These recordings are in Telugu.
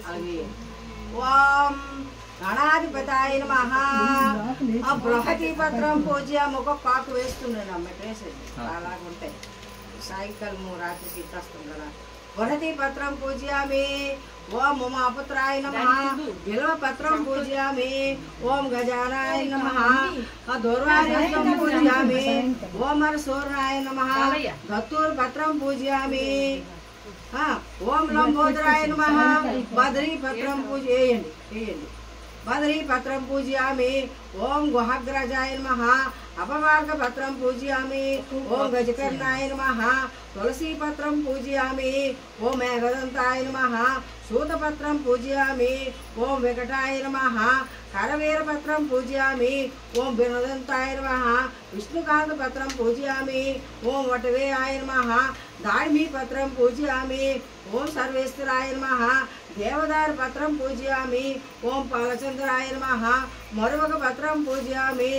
అలాగే ఓం గణాధిపతాయ నమః. ఆ బృహతి పత్రం పూజ్యం ఒక్కొక్క ఆకు వేస్తున్నాడు అమ్మాయి వేసేది అలాగ ఉంటాయి సాయంకాలం రాత్రికి ఇస్తాం కదా. బృహతి పత్రం పూజ్యామి. ఓం ఉమాపుత్రాయ నమః. బిల్వ పత్రం పూజ్యామి. ఓం గజానాయ నమః. దూర్వార్యం పూజ్యామి. ఓం సూర్యాయ నమః. దత్తూర్ పత్రం పూజ్యామి. ఓం లంబోదరాయ నమః. బద్రీ పత్రం వేయండి వేయండి. బద్రీ పత్రం పూజ్యామి. ఓం గుహగ్రజాయ నమః. అపవార్గ పత్రం పూజ్యామి. ఓం గజకర్ణాయ నమః. తులసీ పత్రం పూజ్యామి. ఓం మేఘదంతాయ నమః. శూతపత్రం పూజ్యామి. ఓం వెంకటాయ నమః. కరవీరపత్రం పూజ్యామి. ఓం బినదంతాయ నమః. విష్ణుకాంత పత్రం పూజ్యామి. ఓం వటవేయాయ నమః. దాడిమీ పత్రం పూజ్యామి. ఓం సర్వేశ్వరాయ నమః. దేవదారు పత్రం పూజ్యామి. ఓం పాలచంద్రాయ నమః. మరువక పత్రం పూజ్యామి.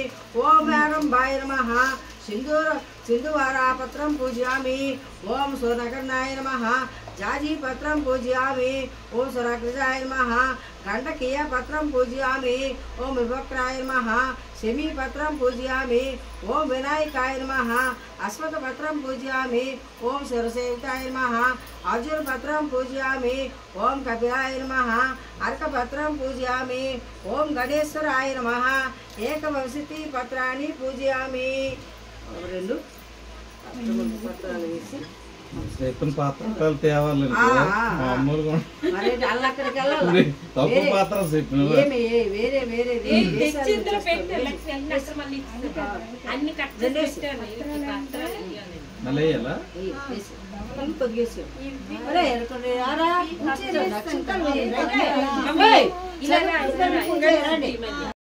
ఓం మేఘంబాయ నమః. సింధువారా పత్రం పూజ్యామి. ఓం సూర్యకర్ణాయ నమః. జాజీ పత్రం పూజ్యామి. ఓం సురగ్రజాయ నమః. గండకీయ పత్రం పూజ్యామి. ఓం విభక్రాయ నమః. శమీ పత్రం పూజ్యామి. ఓం వినాయకాయ నమః. అశ్వత పత్రం పూజ్యామి. ఓం శిరసేవితాయ నమః. అర్జున పత్రం పూజ్యామి. ఓం కపిలాయ నమః. అర్కపత్రం పూజ్యామి. ఓం గణేశ్వరాయ నమః. ఏకవింశతి పత్రాన్ని పూజ్యామి. రెండు పత్రాలు వేసి చెప్పిన పాత్రలు తేవాలి మామూలుగా తప్పు పాత్ర చెప్పిన వేరే వేరే మళ్ళీ వేయాలా కొద్దిగా